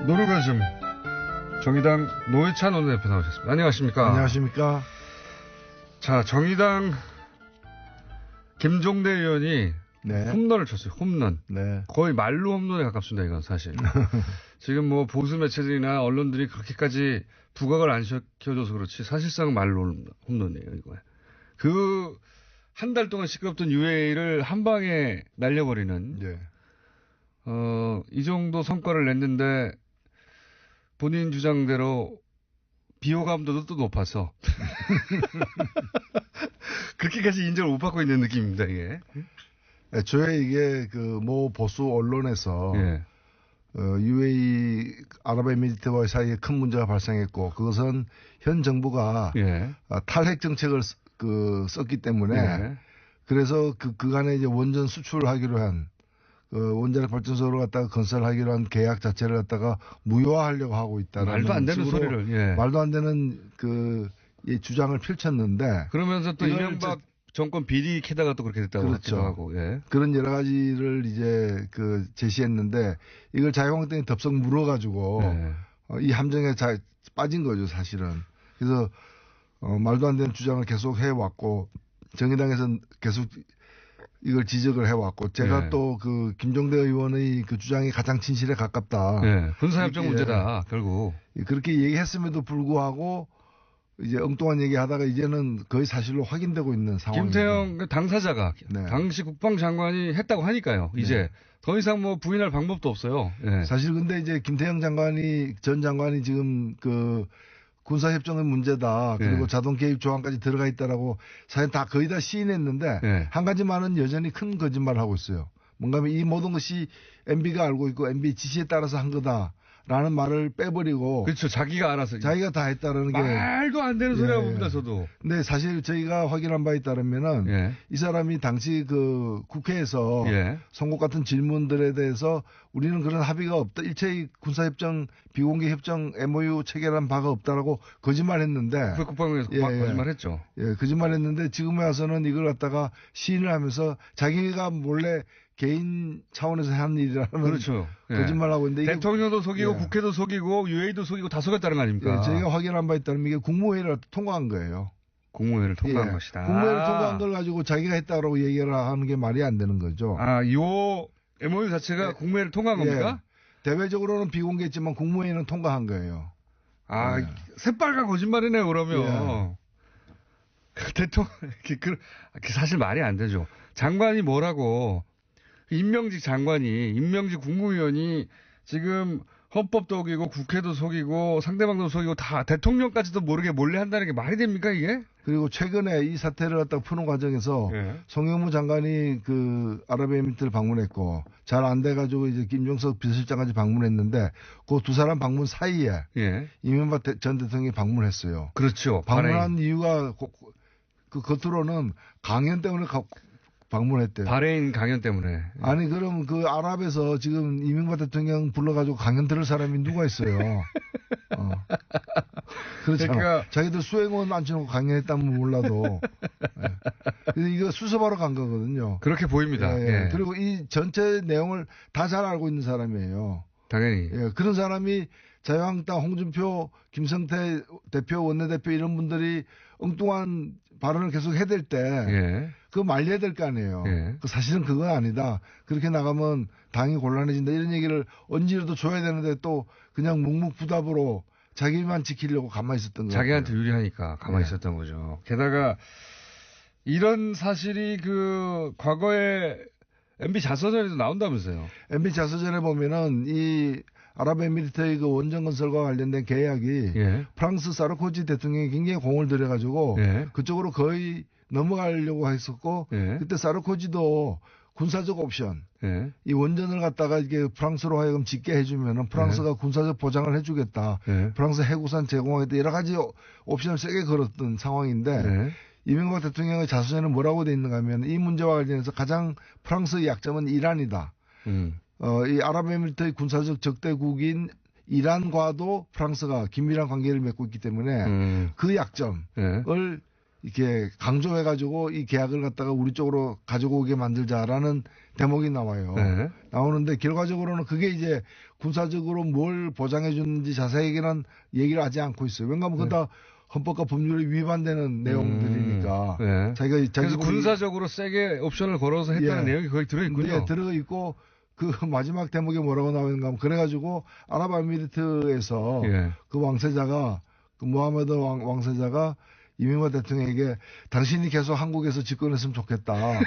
노르가즘 정의당 노회찬 원내대표 나오셨습니다. 안녕하십니까? 안녕하십니까? 자, 정의당 김종대 의원이 네. 홈런을 쳤어요. 홈런. 네. 거의 말로 홈런에 가깝습니다. 이건 사실. 지금 뭐 보수 매체들이나 언론들이 그렇게까지 부각을 안 시켜줘서 그렇지 사실상 말로 홈런이에요. 이거. 그 한 달 동안 시끄럽던 UA를 한 방에 날려버리는. 네. 이 정도 성과를 냈는데 본인 주장대로 비호감도도 또 높아서 그렇게까지 인정을 못 받고 있는 느낌입니다. 이게. 애초에 이게 그 모 보수 언론에서 예. UAE 아랍에미리트와의 사이에 큰 문제가 발생했고 그것은 현 정부가 예. 탈핵 정책을 썼기 때문에 예. 그래서 그간에 이제 원전 수출하기로 한 원자력 발전소를 갖다가 건설하기로 한 계약 자체를 갖다가 무효화하려고 하고 있다는 말도 안 되는 소리를. 예. 말도 안 되는 주장을 펼쳤는데 그러면서 또 이명박 정권 비리 캐다가 또 그렇게 됐다고 그렇죠. 하고. 예. 그런 여러 가지를 이제 제시했는데 이걸 자유한국당이 덥석 물어가지고 예. 이 함정에 빠진 거죠 사실은. 그래서 말도 안 되는 주장을 계속 해왔고 정의당에서는 계속 이걸 지적을 해왔고 제가 예. 또 김종대 의원의 그 주장이 가장 진실에 가깝다. 예. 군사협정 문제다 결국. 그렇게 얘기했음에도 불구하고 이제 엉뚱한 얘기하다가 이제는 거의 사실로 확인되고 있는 상황입니다. 김태형 당사자가 네. 당시 국방장관이 했다고 하니까요. 이제 네. 더 이상 뭐 부인할 방법도 없어요. 예. 사실 근데 이제 김태형 전 장관이 지금 군사협정의 문제다. 그리고 예. 자동 개입 조항까지 들어가 있다라고 사실 거의 다 시인했는데 예. 한 가지만은 여전히 큰 거짓말을 하고 있어요. 뭔가 하면 이 모든 것이 MB가 알고 있고 MB 지시에 따라서 한 거다라는 말을 빼버리고 그렇죠. 자기가 알아서. 자기가 다 했다라는 게 말도 안 되는 소리라고 봅니다. 저도. 근데 사실 저희가 확인한 바에 따르면은 예. 이 사람이 당시 국회에서 예. 선거 같은 질문들에 대해서 우리는 그런 합의가 없다. 일체의 군사협정 비공개 협정 MOU 체결한 바가 없다라고 거짓말했는데 국방부에서 거짓말했죠. 예, 거짓말했는데 지금에 와서는 이걸 갖다가 시인을 하면서 자기가 몰래 개인 차원에서 한 일이라는 그렇죠. 예. 거짓말하고 있는데 대통령도 속이고 예. 국회도 속이고 UA도 속이고 다 속였다는 거 아닙니까? 예, 저희가 확인한 바에 따르면 이게 국무회의를 통과한 거예요. 국무회의를 통과한 예. 것이다. 국무회의를 통과한 걸 가지고 자기가 했다고 얘기를 하는 게 말이 안 되는 거죠. 요 MOU 자체가 예. 국무회의를 통과한 겁니까? 대외적으로는 비공개했지만 국무회의는 통과한 거예요. 예. 새빨간 거짓말이네요, 그러면. 대통령, 사실 말이 안 되죠. 장관이 뭐라고, 임명직 국무위원이 지금 헌법도 속이고 국회도 속이고 상대방도 속이고 다 대통령까지도 모르게 몰래 한다는 게 말이 됩니까, 이게? 그리고 최근에 이 사태를 갖다 푸는 과정에서 송영무 장관이 아랍에미리트를 방문했고 잘 안 돼가지고 이제 김종석 비서실장까지 방문했는데 그 두 사람 방문 사이에 이명박 전 대통령이 방문했어요. 그렇죠. 방문한 이유가 겉으로는 강연 때문에 방문했대요. 바레인 강연 때문에. 아니 그럼 아랍에서 지금 이명박 대통령 불러가지고 강연 들을 사람이 누가 있어요? 그렇잖아. 그러니까 자기들 수행원 앉혀놓고 강연했다면 몰라도. 그래서 이거 수습하러 간 거거든요. 그렇게 보입니다. 예. 그리고 이 전체 내용을 다 잘 알고 있는 사람이에요. 당연히. 예. 그런 사람이 자유한국당 홍준표, 김성태 대표, 원내대표 이런 분들이 엉뚱한 발언을 계속 해댈 때 그거 말려야 될 거 아니에요. 사실은 그건 아니다. 그렇게 나가면 당이 곤란해진다. 이런 얘기를 언제라도 줘야 되는데 또 그냥 묵묵부답으로 자기만 지키려고 가만히 있었던 거예요. 자기한테 유리하니까 가만히 있었던 거죠. 게다가 이런 사실이 과거에 MB 자서전에도 나온다면서요. MB 자서전에 보면은 이 아랍에미리트의 원전 건설과 관련된 계약이 프랑스 사르코지 대통령이 굉장히 공을 들여가지고 그쪽으로 거의 넘어가려고 했었고 그때 사르코지도 군사적 옵션 이 원전을 갖다가 이게 프랑스로 하여금 짓게 해주면은 프랑스가 군사적 보장을 해주겠다. 프랑스 해구산 제공하겠다. 여러 가지 옵션을 세게 걸었던 상황인데 이명박 대통령의 자서전에 뭐라고 돼 있는가 하면 이 문제와 관련해서 가장 프랑스의 약점은 이란이다. 이 아랍에미리트의 군사적 적대국인 이란과도 프랑스가 긴밀한 관계를 맺고 있기 때문에 그 약점을 이렇게 강조해가지고 이 계약을 갖다가 우리 쪽으로 가지고 오게 만들자라는 대목이 나와요. 네. 나오는데 결과적으로는 그게 이제 군사적으로 뭘 보장해 주는지 자세하게는 얘기를 하지 않고 있어요. 왜냐하면 그건 다 헌법과 법률에 위반되는 내용들이니까. 네. 그래서 군사적으로 세게 옵션을 걸어서 했다는 내용이 거기 들어있군요. 네, 들어있고 그 마지막 대목에 뭐라고 나오는가 하면 그래가지고 아랍에미리트에서 그 왕세자가 그 무하메드 왕세자가 이명박 대통령에게 당신이 계속 한국에서 집권했으면 좋겠다.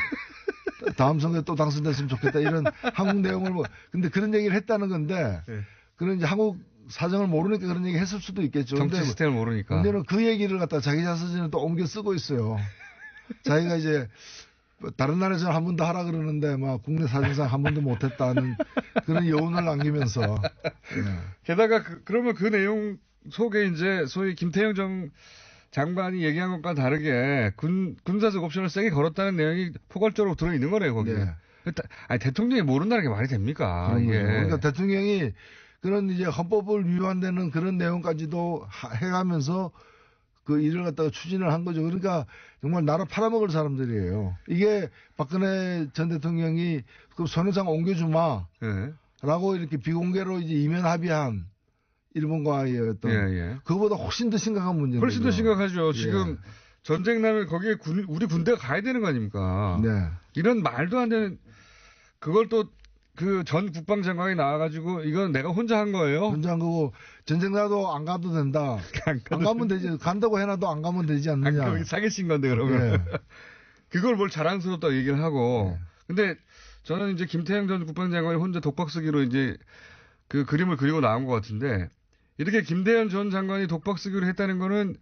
다음 선거에 또 당선됐으면 좋겠다. 이런 한국 내용을 근데 그런 얘기를 했다는 건데 그런 이제 한국 사정을 모르니까 그런 얘기 했을 수도 있겠죠. 정치 시스템을 모르니까. 근데는 그 얘기를 갖다 자기 자서전에 또 옮겨 쓰고 있어요. 자기가 이제 다른 나라에서는 한 번도 하라 그러는데 막 국내 사정상 한 번도 못했다는 그런 여운을 남기면서. 네. 게다가 그러면 그 내용 속에 이제 소위 김태형 장관이 얘기한 것과 다르게 군사적 옵션을 세게 걸었다는 내용이 포괄적으로 들어있는 거네요, 거기에. 네. 아니, 대통령이 모른다는 게 말이 됩니까? 그러니까 대통령이 그런 이제 헌법을 위반되는 그런 내용까지도 해가면서 그 일을 갖다가 추진을 한 거죠. 그러니까 정말 나라 팔아먹을 사람들이에요. 이게 박근혜 전 대통령이 그 손해상 옮겨주마. 라고 이렇게 비공개로 이제 이면 합의한 일본과의 어떤 그거보다 훨씬 더 심각한 문제입니다. 훨씬 더 심각하죠. 지금 전쟁 나면 거기에 우리 군대가 가야 되는 거 아닙니까? 네. 이런 말도 안 되는 그걸 또 그 전 국방장관이 나와가지고 이건 내가 혼자 한 거예요. 혼자 한 거고 전쟁 나도 안 가도 된다. 안 가면 되지. 간다고 해놔도 안 가면 되지 않느냐. 안 사기친 건데 그러면. 그걸 뭘 자랑스럽다고 얘기를 하고. 근데 저는 이제 김태형 전 국방장관이 혼자 독박 쓰기로 이제 그 그림을 그리고 나온 것 같은데 이렇게 김대현 전 장관이 독박 쓰기로 했다는 거는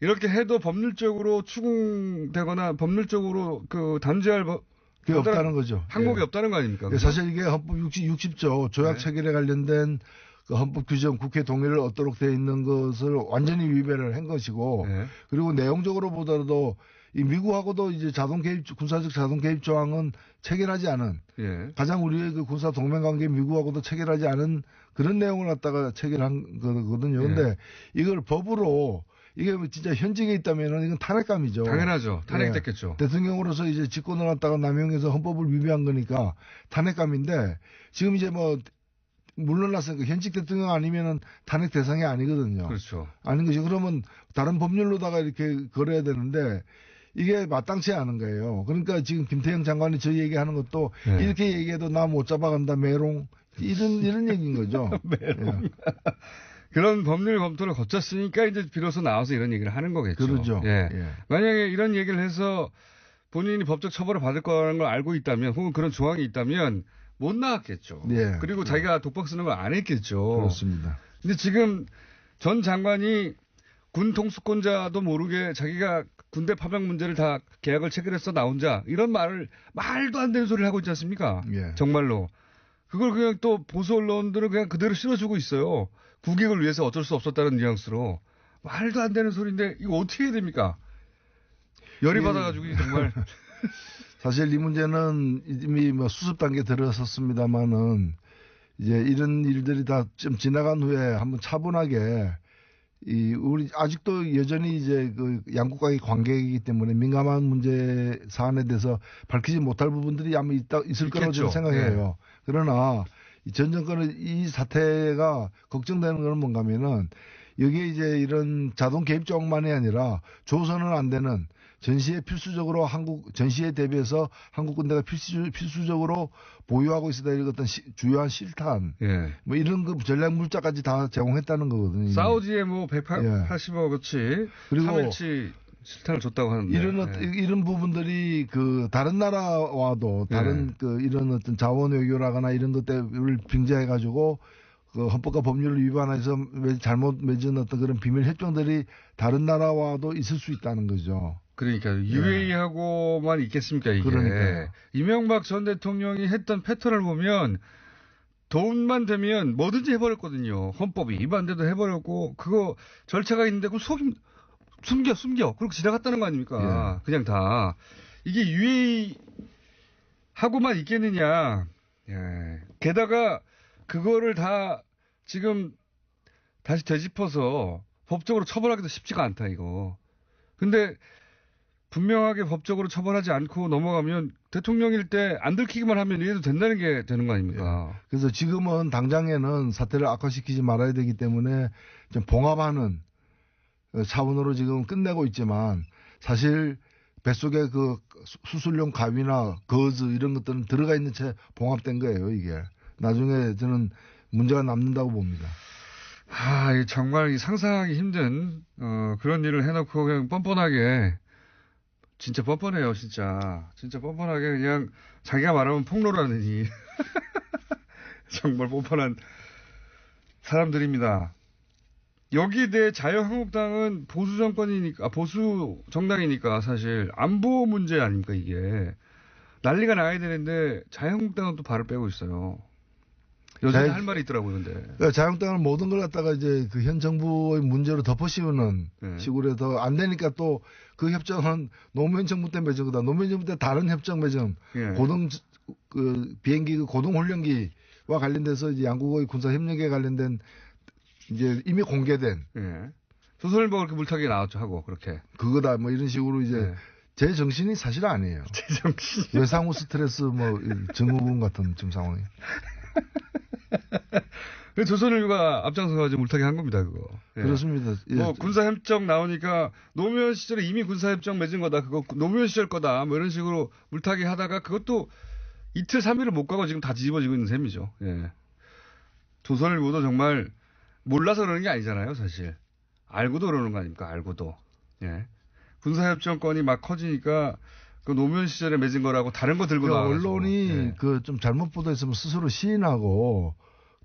이렇게 해도 법률적으로 추궁되거나 법률적으로 그 단죄할 그게 없다는 거죠. 항목이 없다는 거 아닙니까? 사실 이게 헌법 60조 조약 체결에 관련된 그 헌법 규정 국회 동의를 얻도록 되어 있는 것을 완전히 위배를 한 것이고 그리고 내용적으로 보더라도 이 미국하고도 이제 군사적 자동 개입 조항은 체결하지 않은 가장 우리의 그 군사 동맹 관계 미국하고도 체결하지 않은 그런 내용을 갖다가 체결한 거거든요. 근데 이걸 법으로 이게 진짜 현직에 있다면은 이건 탄핵감이죠. 당연하죠. 탄핵됐겠죠. 대통령으로서 이제 직권을 갖다가 남용해서 헌법을 위배한 거니까 탄핵감인데 지금 이제 뭐 물러났으니까 현직 대통령 아니면은 탄핵 대상이 아니거든요. 그렇죠. 아닌 것이 그러면 다른 법률로다가 이렇게 걸어야 되는데 이게 마땅치 않은 거예요. 그러니까 지금 김태형 장관이 저 얘기하는 것도 이렇게 얘기해도 나 못 잡아간다 메롱 이런 얘기인 거죠. 메롱. 그런 법률 검토를 거쳤으니까 이제 비로소 나와서 이런 얘기를 하는 거겠죠. 그렇죠. 만약에 이런 얘기를 해서 본인이 법적 처벌을 받을 거라는 걸 알고 있다면 혹은 그런 조항이 있다면 못 나왔겠죠. 그리고 자기가 독박 쓰는 걸 안 했겠죠. 그렇습니다. 근데 지금 전 장관이 군 통수권자도 모르게 자기가 군대 파병 문제를 다 계약을 체결해서 나 혼자 이런 말도 안 되는 소리를 하고 있지 않습니까? 정말로. 그걸 그냥 또 보수 언론들은 그냥 그대로 실어주고 있어요. 국익을 위해서 어쩔 수 없었다는 뉘앙스로. 말도 안 되는 소리인데 이거 어떻게 해야 됩니까? 열이 받아가지고 정말. 사실 이 문제는 이미 뭐 수습 단계 들어섰습니다만은 이제 이런 일들이 다 좀 지나간 후에 한번 차분하게 우리 아직도 여전히 이제 그 양국과의 관계이기 때문에 민감한 문제 사안에 대해서 밝히지 못할 부분들이 아마 있을 거라고 저는 생각해요. 그러나 전 정권의 이 사태가 걱정되는 건 뭔가 하면은 여기에 이제 이런 자동 개입 조항만이 아니라 줘서는 안 되는 전시에 필수적으로 전시에 대비해서 한국 군대가 필수적으로 보유하고 있어야 될 어떤 주요한 실탄, 뭐 이런 그 전략 물자까지 다 제공했다는 거거든요. 사우디에 뭐 180억어치, 그리고 3일치 실탄을 줬다고 하는데 이런 부분들이 그 다른 나라와도 다른 그 이런 어떤 자원 외교라거나 이런 것들을 빙자해 가지고 그 헌법과 법률을 위반해서 잘못 맺은 어떤 그런 비밀 협정들이 다른 나라와도 있을 수 있다는 거죠. 그러니까 UAE하고만 있겠습니까 이게. 그러니까요. 이명박 전 대통령이 했던 패턴을 보면 돈만 되면 뭐든지 해버렸거든요. 헌법이 위반돼도 해버렸고 그거 절차가 있는데 그걸 숨겨 그렇게 지나갔다는 거 아닙니까? 그냥 다. 이게 UAE하고만 있겠느냐. 게다가 그거를 다 지금 다시 되짚어서 법적으로 처벌하기도 쉽지가 않다 이거. 근데 분명하게 법적으로 처벌하지 않고 넘어가면 대통령일 때 안 들키기만 하면 이래도 된다는 게 되는 거 아닙니까? 예. 그래서 지금은 당장에는 사태를 악화시키지 말아야 되기 때문에 좀 봉합하는 차원으로 지금 끝내고 있지만 사실 뱃속에 그 수술용 가위나 거즈 이런 것들은 들어가 있는 채 봉합된 거예요, 이게. 나중에 저는 문제가 남는다고 봅니다. 정말 상상하기 힘든, 그런 일을 해놓고 그냥 뻔뻔하게, 진짜 뻔뻔해요, 진짜. 진짜 뻔뻔하게 그냥 자기가 말하면 폭로라느니. 정말 뻔뻔한 사람들입니다. 여기에 대해 자유한국당은 보수 정권이니까, 보수 정당이니까 사실 안보 문제 아닙니까, 이게. 난리가 나야 되는데 자유한국당은 또 발을 빼고 있어요. 여전히 할 말이 있더라고요, 근데. 그러니까 자유한국당은 모든 걸 갖다가 이제 그 현 정부의 문제로 덮어씌우는 식으로 해서 안 되니까 또 그 협정은 노무현 정부 때 맺은 거다. 노무현 정부 때 다른 협정 맺은 비행기 고동훈련기와 관련돼서 이제 양국의 군사협력에 관련된 이제 이미 공개된. 조선일보가 그렇게 물타기에 나왔죠, 하고, 그렇게. 그거다, 뭐 이런 식으로 이제. 제 정신이 사실 아니에요. 제 정신. 외상후 스트레스 증후군 같은 지금 상황이. 조선일보가 앞장서가지고 물타기 한 겁니다, 그거. 그렇습니다. 군사협정 나오니까 노무현 시절에 이미 군사협정 맺은 거다. 그거 노무현 시절 거다. 뭐 이런 식으로 물타기 하다가 그것도 이틀, 3일을 못 가고 지금 다 뒤집어지고 있는 셈이죠. 조선일보도 정말 몰라서 그러는 게 아니잖아요, 사실. 알고도 그러는 거 아닙니까, 알고도. 군사협정권이 막 커지니까 그 노무현 시절에 맺은 거라고 다른 거 들고 나와서 언론이 그 좀 잘못 보도했으면 스스로 시인하고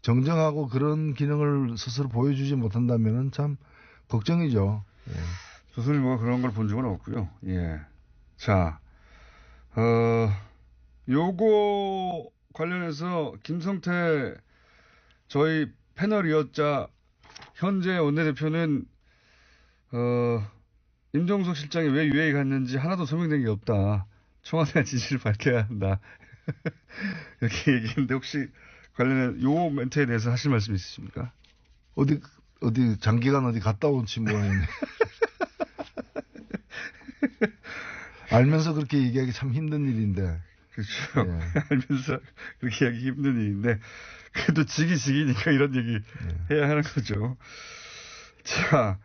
정정하고 그런 기능을 스스로 보여주지 못한다면은 참 걱정이죠. 조선일보가 그런 걸 본 적은 없고요. 자, 요거 관련해서 김성태 저희 패널이었자 현재 원내대표는 임종석 실장이 왜 UAE 갔는지 하나도 소명된 게 없다. 청와대 지지를 밝혀야 한다. 이렇게 얘기했는데 혹시 관련해 요 멘트에 대해서 하실 말씀 있으십니까? 어디 장기간 어디 갔다 온 친구였네. 알면서 그렇게 얘기하기 참 힘든 일인데. 그렇죠. 알면서 그렇게 하기 힘든 일인데 그래도 지기니까 이런 얘기 해야 하는 거죠. 자,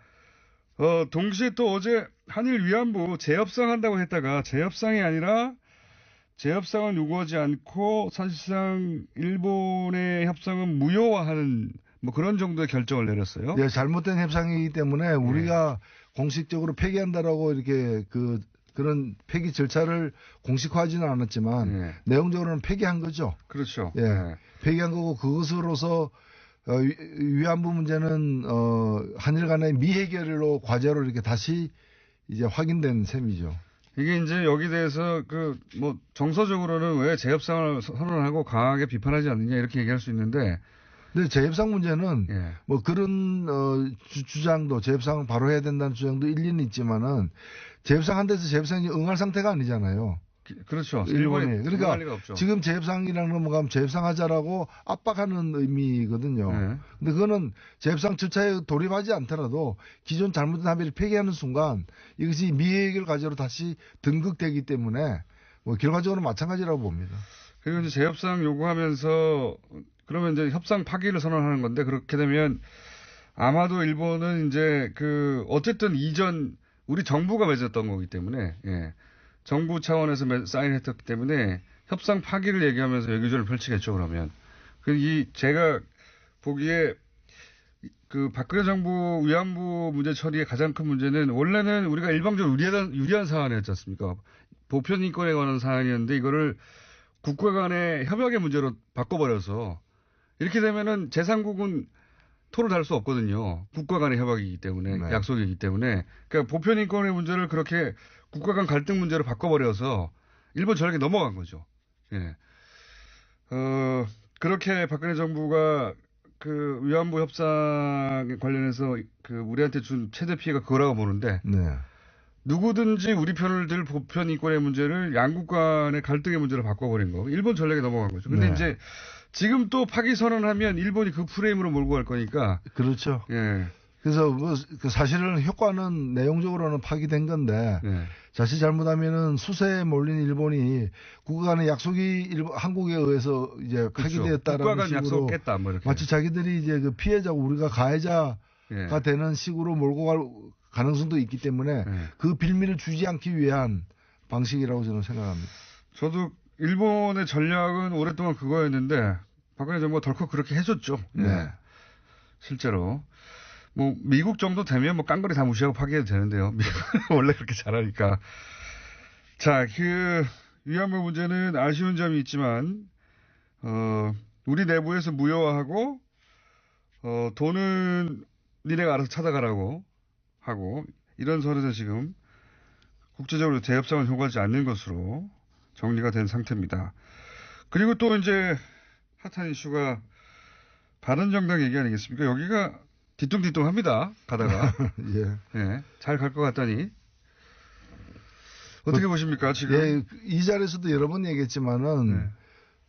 동시에 또 어제 한일 위안부 재협상 한다고 했다가 재협상이 아니라 재협상은 요구하지 않고 사실상 일본의 협상은 무효화하는 뭐 그런 정도의 결정을 내렸어요. 잘못된 협상이기 때문에 우리가 공식적으로 폐기한다라고 이렇게 그런 폐기 절차를 공식화하지는 않았지만 내용적으로는 폐기한 거죠. 그렇죠. 폐기한 거고 그것으로서 위안부 문제는 한일 간의 미해결로 과제로 이렇게 다시 이제 확인된 셈이죠. 이게 이제 여기 대해서 정서적으로는 왜 재협상을 선언하고 강하게 비판하지 않느냐 이렇게 얘기할 수 있는데. 근데 재협상 문제는 뭐 그런 주장도 재협상을 바로 해야 된다는 주장도 일리는 있지만은 재협상 한 데서 재협상이 응할 상태가 아니잖아요. 그렇죠. 일본이. 그러니까 지금 재협상이라는 넘어가면 재협상하자라고 압박하는 의미거든요. 근데 그거는 재협상 절차에 돌입하지 않더라도 기존 잘못된 합의를 폐기하는 순간 이것이 미해결 과제로 다시 등극되기 때문에 뭐 결과적으로 마찬가지라고 봅니다. 그리고 이제 재협상 요구하면서 그러면 이제 협상 파기를 선언하는 건데 그렇게 되면 아마도 일본은 이제 어쨌든 이전 우리 정부가 맺었던 거기 때문에 정부 차원에서 사인했기 때문에 협상 파기를 얘기하면서 외교전을 펼치겠죠, 그러면. 제가 보기에 박근혜 정부 위안부 문제 처리의 가장 큰 문제는 원래는 우리가 일방적으로 유리한 사안이었지 않습니까? 보편 인권에 관한 사안이었는데 이거를 국가 간의 협약의 문제로 바꿔버려서 이렇게 되면은 제3국은 토를 달 수 없거든요. 국가 간의 협약이기 때문에, 약속이기 때문에. 그러니까 보편 인권의 문제를 그렇게 국가 간 갈등 문제로 바꿔버려서 일본 전략에 넘어간 거죠. 그렇게 박근혜 정부가 위안부 협상에 관련해서 우리한테 준 최대 피해가 그거라고 보는데 누구든지 우리 편을 들 보편 인권의 문제를 양국 간의 갈등의 문제로 바꿔버린 거. 일본 전략에 넘어간 거죠. 근데 이제 지금 또 파기 선언하면 일본이 그 프레임으로 몰고 갈 거니까. 그렇죠. 그래서 뭐 사실은 효과는 내용적으로는 파기된 건데 네. 자칫 잘못하면은 수세에 몰린 일본이 국가 간의 약속이 한국에 의해서 이제 파기되었다라는 식으로 약속했다, 뭐 이렇게. 마치 자기들이 이제 그 피해자고 우리가 가해자가 네. 되는 식으로 몰고 갈 가능성도 있기 때문에 네. 그 빌미를 주지 않기 위한 방식이라고 저는 생각합니다. 저도 일본의 전략은 오랫동안 그거였는데 박근혜 정부가 덜컥 그렇게 해줬죠. 네. 네. 실제로. 뭐 미국 정도 되면 뭐 깡그리 다 무시하고 파기해도 되는데요. 미국은 원래 그렇게 잘하니까. 자, 그 위안부 문제는 아쉬운 점이 있지만 우리 내부에서 무효화하고 돈은 니네가 알아서 찾아가라고 하고 이런 선에서 지금 국제적으로 재협상은 효과하지 않는 것으로 정리가 된 상태입니다. 그리고 또 이제 핫한 이슈가 바른정당 얘기 아니겠습니까? 여기가 뒤뚱뒤뚱합니다. 가다가. 예. 예. 잘 갈 것 같다니. 어떻게 보십니까, 지금? 예, 이 자리에서도 여러 번 얘기했지만은, 예.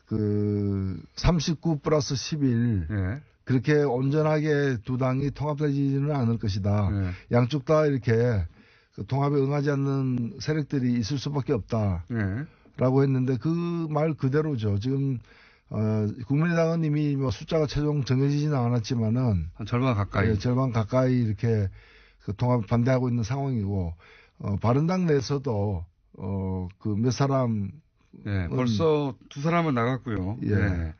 그, 39 플러스 11. 예. 그렇게 온전하게 두 당이 통합되지는 않을 것이다. 예. 양쪽 다 이렇게 그 통합에 응하지 않는 세력들이 있을 수밖에 없다. 예. 라고 했는데 그 말 그대로죠. 지금 국민의당은 이미 뭐 숫자가 최종 정해지지는 않았지만은 한 절반 가까이, 절반 가까이 이렇게 그 통합 반대하고 있는 상황이고 바른당 내에서도 그 몇 사람 벌써 두 사람은 나갔고요. 예. 네.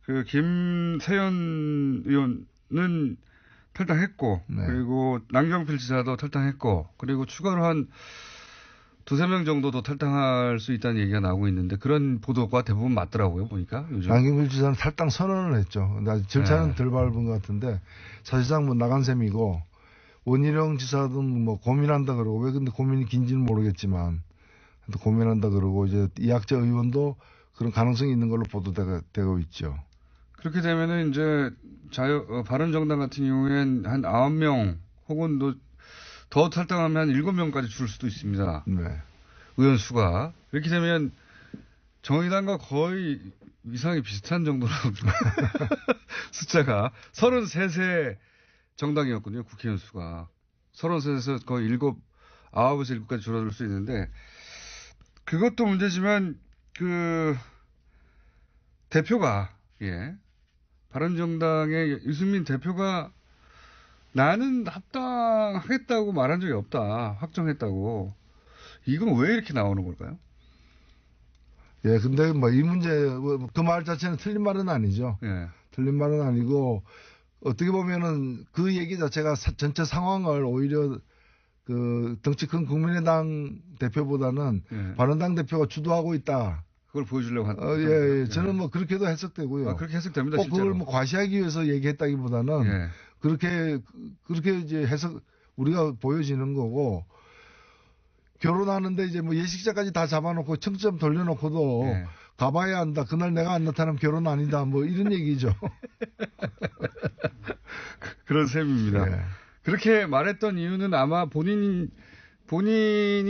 그 김세연 의원은 탈당했고 네. 그리고 남경필 지사도 탈당했고 그리고 추가로 한 두세 명 정도도 탈당할 수 있다는 얘기가 나오고 있는데 그런 보도가 대부분 맞더라고요, 보니까. 요즘. 남경필 지사는 탈당 선언을 했죠. 근데 절차는 덜 밟은 것 같은데 사실상 뭐 나간 셈이고 원희룡 지사도 뭐 고민한다 그러고 왜 근데 고민이 긴지는 모르겠지만 고민한다 그러고 이제 이학재 의원도 그런 가능성이 있는 걸로 보도되고 있죠. 그렇게 되면은 이제 바른정당 같은 경우엔 한 9명 혹은 더 탈당하면 한 7명까지 줄 수도 있습니다. 네. 의원 수가. 이렇게 되면 정의당과 거의 위상이 비슷한 정도로 숫자가 33세 정당이었군요. 국회의원 수가. 33에서 거의 9에서 7까지 줄어들 수 있는데 그것도 문제지만 그 대표가 바른정당의 유승민 대표가 나는 합당하겠다고 말한 적이 없다. 확정했다고. 이건 왜 이렇게 나오는 걸까요? 예, 근데 뭐 이 문제, 그 말 자체는 틀린 말은 아니죠. 예. 틀린 말은 아니고, 어떻게 보면은 그 얘기 자체가 전체 상황을 오히려 그 덩치 큰 국민의당 대표보다는 바른당 대표가 주도하고 있다. 그걸 보여주려고 한. 예. 저는 뭐 그렇게도 해석되고요. 그렇게 해석됩니다. 꼭 그걸 뭐 과시하기 위해서 얘기했다기보다는 그렇게 이제 해석 우리가 보여지는 거고 결혼하는데 이제 뭐 예식자까지 다 잡아놓고 청점 돌려놓고도 가봐야 한다. 그날 내가 안 나타나면 결혼 아니다. 뭐 이런 얘기죠. 그런 셈입니다. 그렇게 말했던 이유는 아마 본인이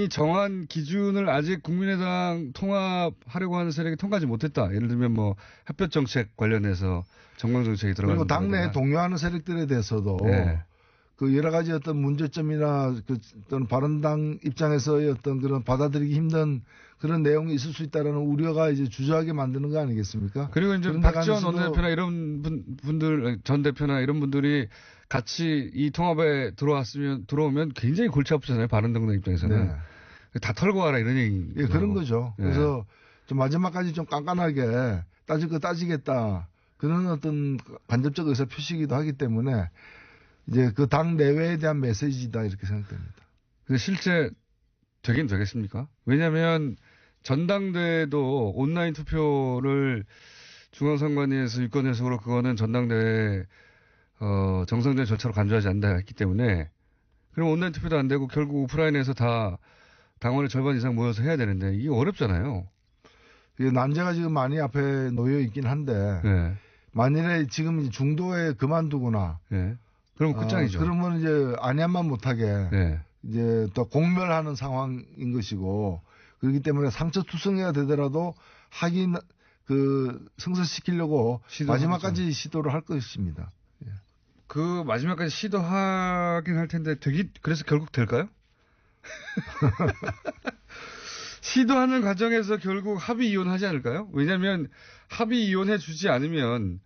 정한 기준을 아직 국민의당 통합하려고 하는 세력이 통과하지 못했다. 예를 들면 뭐 햇볕 정책 관련해서 정강 정책이 들어가는 그리고 당내에 동요하는 세력들에 대해서도 그 여러 가지 어떤 문제점이나 그 어떤 바른당 입장에서의 어떤 그런 받아들이기 힘든 그런 내용이 있을 수 있다라는 우려가 이제 주저하게 만드는 거 아니겠습니까? 그리고 이제 박지원 원내대표나 이런 분들 전 대표나 이런 분들이 같이 이 통합에 들어오면 굉장히 골치 아프잖아요. 바른정당 입장에서는. 다 털고 와라 이런 얘기. 예, 그런 거죠. 그래서 좀 마지막까지 좀 깐깐하게 따질 거 따지겠다. 그런 어떤 간접적 의사 표시이기도 하기 때문에 이제 그 당 내외에 대한 메시지다 이렇게 생각됩니다. 근데 실제 되긴 되겠습니까? 왜냐하면 전당대회도 온라인 투표를 중앙선관위에서 유권 해석으로 그거는 전당대회 정상적인 절차로 간주하지 않는다 했기 때문에 그럼 온라인 투표도 안 되고 결국 오프라인에서 다 당원의 절반 이상 모여서 해야 되는데 이게 어렵잖아요. 이게 난제가 지금 많이 앞에 놓여 있긴 한데 만일에 지금 중도에 그만두거나 그럼 끝장이죠. 그러면 이제 안양만 못하게 이제 또 공멸하는 상황인 것이고 그렇기 때문에 상처투성이가 되더라도 하긴 그 성사시키려고 마지막까지 시도를 할 것입니다. 그 마지막까지 시도하긴 할 텐데 그래서 결국 될까요? 시도하는 과정에서 결국 합의 이혼하지 않을까요? 왜냐하면 합의 이혼해 주지 않으면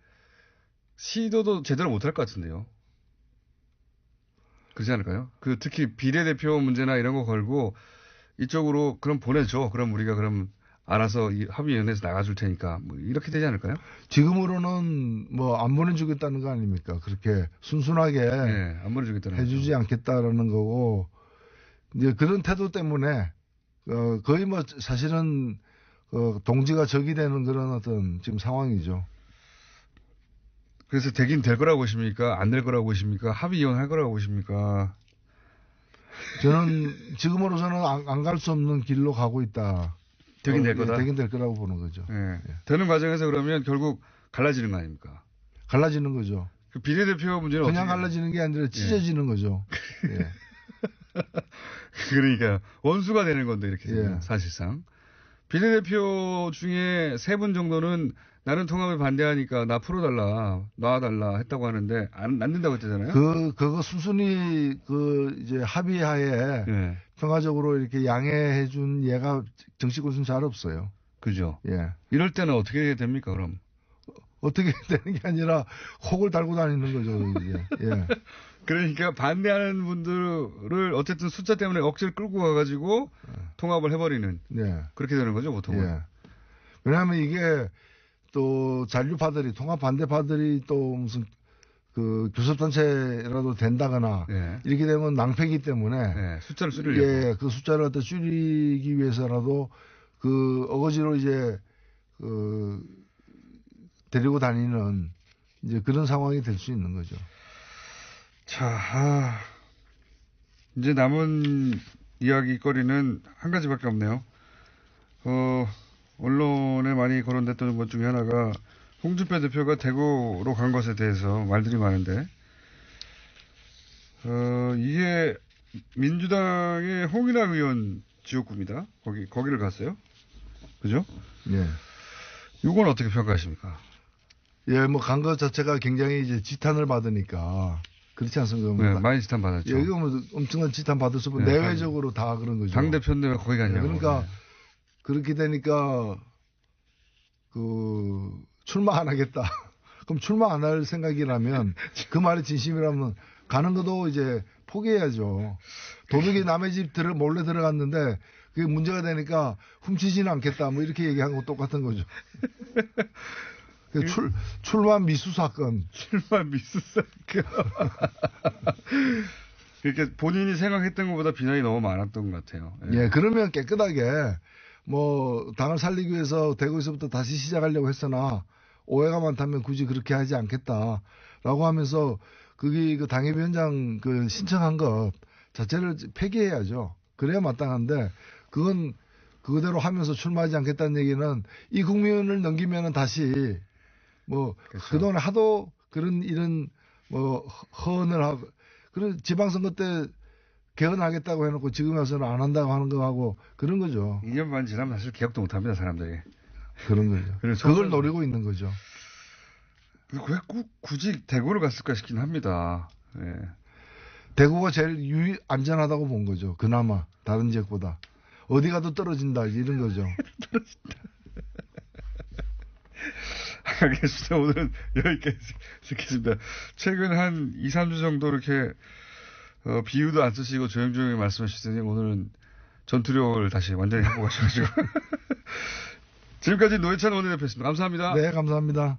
시도도 제대로 못할 것 같은데요. 그렇지 않을까요? 특히 비례대표 문제나 이런 거 걸고 이쪽으로 그럼 보내줘. 그럼 우리가 그럼 알아서 이 합의위원회에서 나가줄 테니까 뭐 이렇게 되지 않을까요? 지금으로는 뭐 안 보내주겠다는 거 아닙니까? 그렇게 순순하게 네, 안 보내주겠다는 해주지 거죠. 않겠다라는 거고 이제 그런 태도 때문에 거의 뭐 사실은 동지가 적이 되는 그런 어떤 지금 상황이죠. 그래서 되긴 될 거라고 보십니까? 안 될 거라고 보십니까? 합의 이혼할 거라고 보십니까? 저는 지금으로서는 안 갈 수 없는 길로 가고 있다. 되긴 될 거다. 되긴 될 거라고 보는 거죠. 네. 예. 되는 과정에서 그러면 결국 갈라지는 거 아닙니까? 갈라지는 거죠. 그 비례대표 문제는 그냥 갈라지는 게 아니라 찢어지는 거죠. 예. 그러니까 원수가 되는 건데 이렇게 되면 사실상 비례대표 중에 3분 정도는 나는 통합에 반대하니까 나 풀어달라, 놔달라 했다고 하는데 안 된다고 했잖아요. 그거 순순히 이제 합의하에 평화적으로 이렇게 양해해준 예가 정치권은 잘 없어요. 그죠. 예. 이럴 때는 어떻게 됩니까, 그럼? 어떻게 되는 게 아니라 혹을 달고 다니는 거죠, 이제. 예. 그러니까 반대하는 분들을 어쨌든 숫자 때문에 억지를 끌고 가가지고 통합을 해버리는. 그렇게 되는 거죠, 보통은. 왜냐하면 이게 또 잔류파들이, 통합 반대파들이 또 무슨 교섭단체라도 된다거나 이렇게 되면 낭패기 때문에 숫자를 줄이려고. 그 숫자를 갖다 줄이기 위해서라도 어거지로 이제 데리고 다니는 이제 그런 상황이 될 수 있는 거죠. 자, 이제 남은 이야기거리는 한 가지밖에 없네요. 언론에 많이 거론됐던 것 중에 하나가 홍준표 대표가 대구로 간 것에 대해서 말들이 많은데, 이게 민주당의 홍인학 의원 지역구입니다. 거기를 갔어요. 그죠? 예. 이건 어떻게 평가하십니까? 예, 뭐 간 것 자체가 굉장히 이제 지탄을 받으니까 그렇지 않습니까? 네, 많이 지탄 받았죠. 예, 이거 뭐 엄청난 지탄 받을 수 없고 내외적으로 다 그런 거죠. 당 대표인데 왜 거기 갔냐고. 그러니까 그렇게 되니까 출마 안 하겠다. 그럼 출마 안 할 생각이라면 그 말이 진심이라면 가는 것도 이제 포기해야죠. 도둑이 남의 집 몰래 들어갔는데 그게 문제가 되니까 훔치지는 않겠다. 뭐 이렇게 얘기한 거 똑같은 거죠. 출마 미수 사건. 출마 미수 사건. 그렇게 본인이 생각했던 것보다 비난이 너무 많았던 것 같아요. 예, 그러면 깨끗하게 뭐 당을 살리기 위해서 대구에서부터 다시 시작하려고 했으나 오해가 많다면 굳이 그렇게 하지 않겠다라고 하면서 그게 당협위원장 신청한 것 자체를 폐기해야죠. 그래야 마땅한데 그건 그대로 하면서 출마하지 않겠다는 얘기는 이 국면을 넘기면은 다시 뭐 그렇죠. 그동안 하도 이런 뭐 허언을 하고 그런 지방선거 때 개헌하겠다고 해놓고 지금 와서는 안 한다고 하는 거하고 그런 거죠. 2년 반 지나면 사실 기억도 못 합니다, 사람들이. 그런 거죠. 그걸 노리고 있는 거죠. 왜 굳이 대구를 갔을까 싶긴 합니다. 예. 대구가 제일 안전하다고 본 거죠. 그나마 다른 지역보다. 어디 가도 떨어진다 이런 거죠. 떨어진다. 알겠습니다. 오늘은 여기까지 듣겠습니다. 최근 한 2, 3주 정도 이렇게 비유도 안 쓰시고 조용조용히 말씀하시더니 오늘은 전투력을 다시 완전히 해보고 가셔가지고 지금까지 노회찬 원내대표였습니다. 감사합니다. 네, 감사합니다.